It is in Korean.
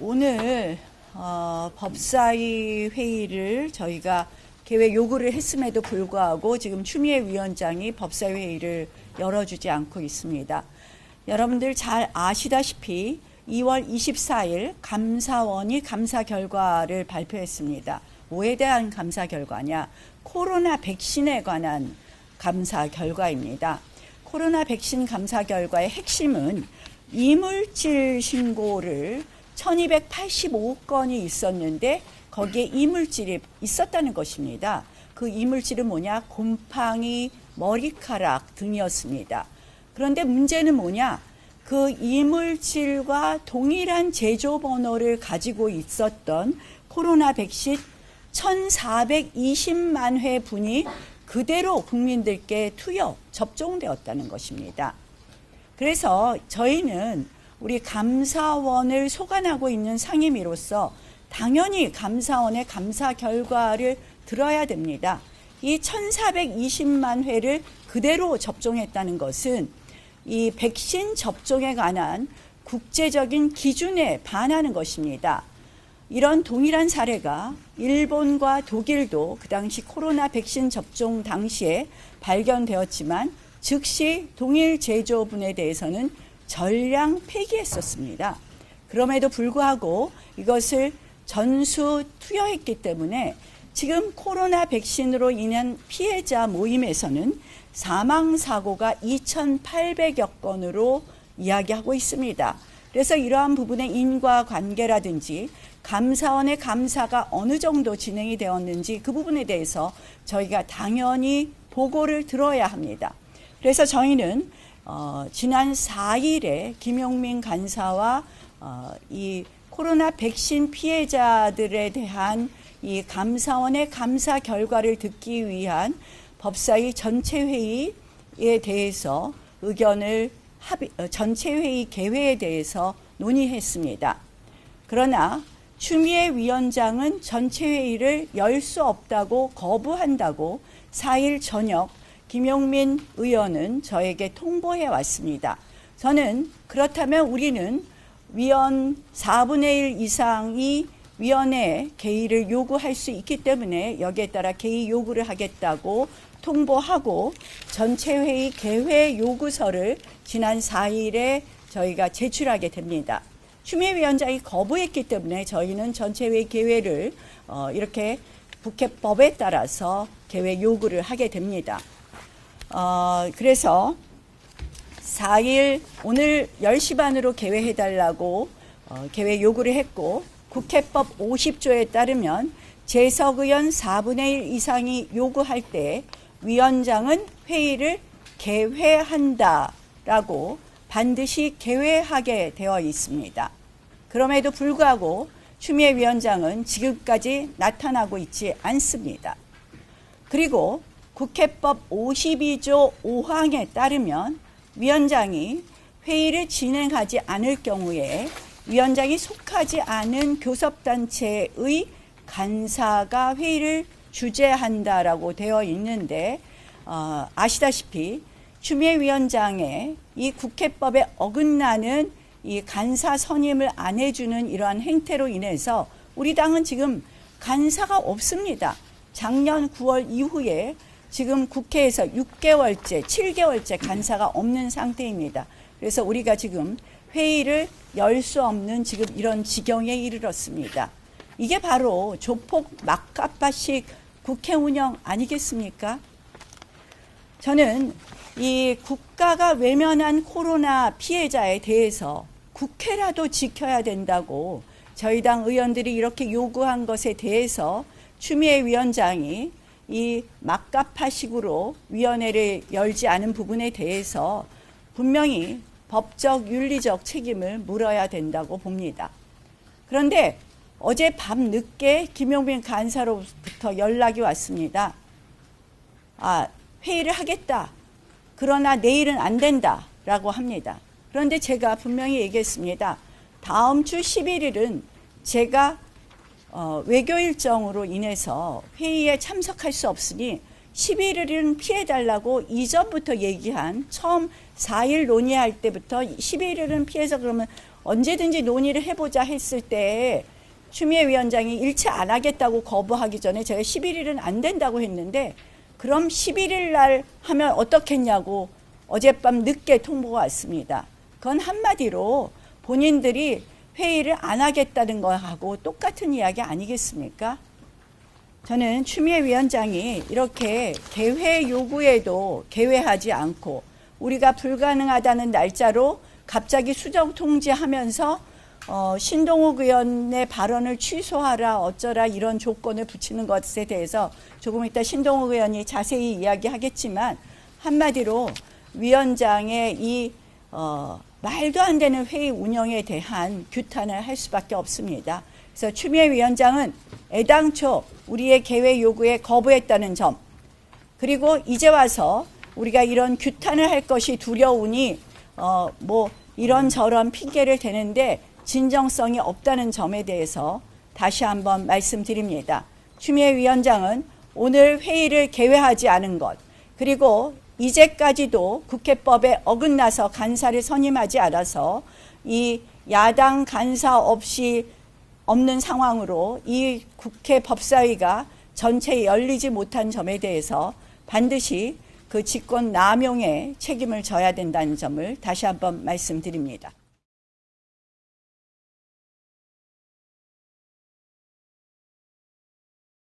오늘 법사위 회의를 저희가 계획 요구를 했음에도 불구하고 지금 추미애 위원장이 법사위 회의를 열어주지 않고 있습니다. 여러분들 잘 아시다시피 2월 24일 감사원이 감사 결과를 발표했습니다. 뭐에 대한 감사 결과냐? 코로나 백신에 관한 감사 결과입니다. 코로나 백신 감사 결과의 핵심은 이물질 신고를 1285건이 있었는데 거기에 이물질이 있었다는 것입니다. 그 이물질은 뭐냐? 곰팡이, 머리카락 등이었습니다. 그런데 문제는 뭐냐? 그 이물질과 동일한 제조 번호를 가지고 있었던 코로나 백신 1420만 회 분이 그대로 국민들께 투여 접종되었다는 것입니다. 그래서 저희는 우리 감사원을 소관하고 있는 상임위로서 당연히 감사원의 감사 결과를 들어야 됩니다. 이 1420만 회를 그대로 접종했다는 것은 이 백신 접종에 관한 국제적인 기준에 반하는 것입니다. 이런 동일한 사례가 일본과 독일도 그 당시 코로나 백신 접종 당시에 발견되었지만 즉시 동일 제조분에 대해서는 전량 폐기했었습니다. 그럼에도 불구하고 이것을 전수 투여했기 때문에 지금 코로나 백신으로 인한 피해자 모임에서는 사망사고가 2,800여 건으로 이야기하고 있습니다. 그래서 이러한 부분의 인과관계라든지 감사원의 감사가 어느 정도 진행이 되었는지 그 부분에 대해서 저희가 당연히 보고를 들어야 합니다. 그래서 저희는 지난 4일에 김용민 간사와 이 코로나 백신 피해자들에 대한 이 감사원의 감사 결과를 듣기 위한 법사위 전체 회의에 대해서 의견을 전체 회의 개회에 대해서 논의했습니다. 그러나 추미애 위원장은 전체 회의를 열 수 없다고 거부한다고 4일 저녁 김용민 의원은 저에게 통보해 왔습니다. 저는 그렇다면 우리는 위원 4분의 1 이상이 위원회 개의를 요구할 수 있기 때문에 여기에 따라 개의 요구를 하겠다고 통보하고 전체 회의 개회 요구서를 지난 4일에 저희가 제출하게 됩니다. 추미애 위원장이 거부했기 때문에 저희는 전체 회의 개회를 이렇게 국회법에 따라서 개회 요구를 하게 됩니다. 그래서 4일 오늘 10시 반으로 개회해달라고 개회 요구를 했고 국회법 50조에 따르면 재석 의원 4분의 1 이상이 요구할 때 위원장은 회의를 개회한다라고 반드시 개회하게 되어 있습니다. 그럼에도 불구하고 추미애 위원장은 지금까지 나타나고 있지 않습니다. 그리고 국회법 52조 5항에 따르면 위원장이 회의를 진행하지 않을 경우에 위원장이 속하지 않은 교섭단체의 간사가 회의를 주재한다라고 되어 있는데 아시다시피 추미애 위원장의 이 국회법에 어긋나는 이 간사 선임을 안 해주는 이러한 행태로 인해서 우리 당은 지금 간사가 없습니다. 작년 9월 이후에 지금 국회에서 6개월째, 7개월째 간사가 없는 상태입니다. 그래서 우리가 지금 회의를 열 수 없는 지금 이런 지경에 이르렀습니다. 이게 바로 조폭 막가파식 국회 운영 아니겠습니까? 저는 이 국가가 외면한 코로나 피해자에 대해서 국회라도 지켜야 된다고 저희 당 의원들이 이렇게 요구한 것에 대해서 추미애 위원장이 이 막가파식으로 위원회를 열지 않은 부분에 대해서 분명히 법적 윤리적 책임을 물어야 된다고 봅니다. 그런데 어제 밤 늦게 김용민 간사로부터 연락이 왔습니다. 회의를 하겠다. 그러나 내일은 안 된다라고 합니다. 그런데 제가 분명히 얘기했습니다. 다음 주 11일은 제가 외교 일정으로 인해서 회의에 참석할 수 없으니 11일은 피해달라고 이전부터 얘기한, 처음 4일 논의할 때부터 11일은 피해서 그러면 언제든지 논의를 해보자 했을 때 추미애 위원장이 일체 안 하겠다고 거부하기 전에 제가 11일은 안 된다고 했는데, 그럼 11일 날 하면 어떻겠냐고 어젯밤 늦게 통보가 왔습니다. 그건 한마디로 본인들이 회의를 안 하겠다는 거하고 똑같은 이야기 아니겠습니까? 저는 추미애 위원장이 이렇게 개회 요구에도 개회하지 않고 우리가 불가능하다는 날짜로 갑자기 수정 통지하면서 신동욱 의원의 발언을 취소하라 어쩌라 이런 조건을 붙이는 것에 대해서 조금 이따 신동욱 의원이 자세히 이야기하겠지만, 한마디로 위원장의 이 말도 안 되는 회의 운영에 대한 규탄을 할 수밖에 없습니다. 그래서 추미애 위원장은 애당초 우리의 개회 요구에 거부했다는 점, 그리고 이제 와서 우리가 이런 규탄을 할 것이 두려우니 뭐 이런저런 핑계를 대는데 진정성이 없다는 점에 대해서 다시 한번 말씀드립니다. 추미애 위원장은 오늘 회의를 개회하지 않은 것, 그리고 이제까지도 국회법에 어긋나서 간사를 선임하지 않아서 이 야당 간사 없이 없는 상황으로 이 국회 법사위가 전체 열리지 못한 점에 대해서 반드시 그 직권 남용의 책임을 져야 된다는 점을 다시 한번 말씀드립니다.